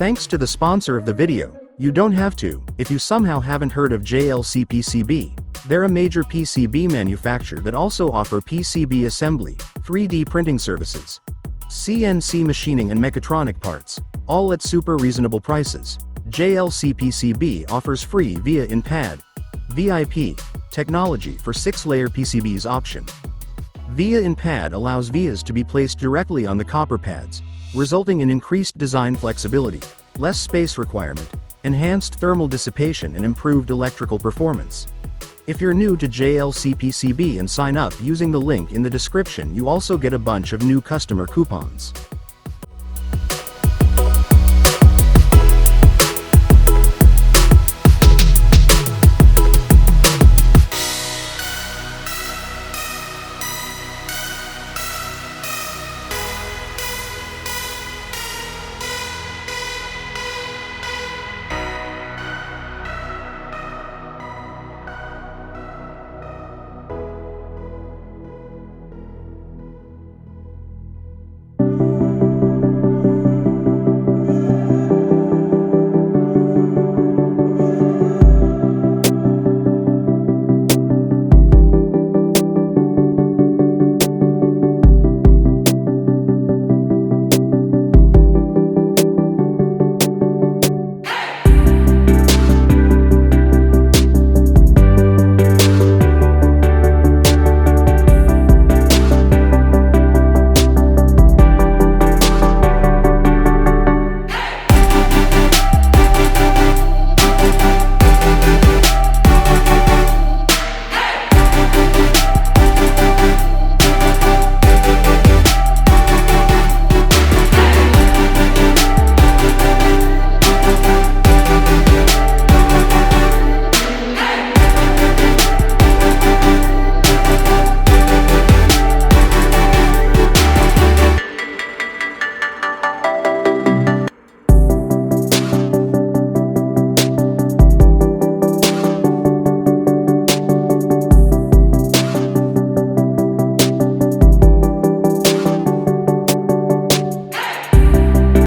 Thanks to the sponsor of the video. You don't have to, if you somehow haven't heard of JLC-PCB. They're a major PCB manufacturer that also offer PCB assembly, 3D printing services, CNC machining and mechatronic parts, all at super reasonable prices. JLC-PCB offers free VIA in pad, VIP, technology for 6-layer PCBs option. VIA in pad allows vias to be placed directly on the copper pads, resulting in increased design flexibility, less space requirement, enhanced thermal dissipation and improved electrical performance. If you're new to JLC-PCB and sign up using the link in the description, you also get a bunch of new customer coupons.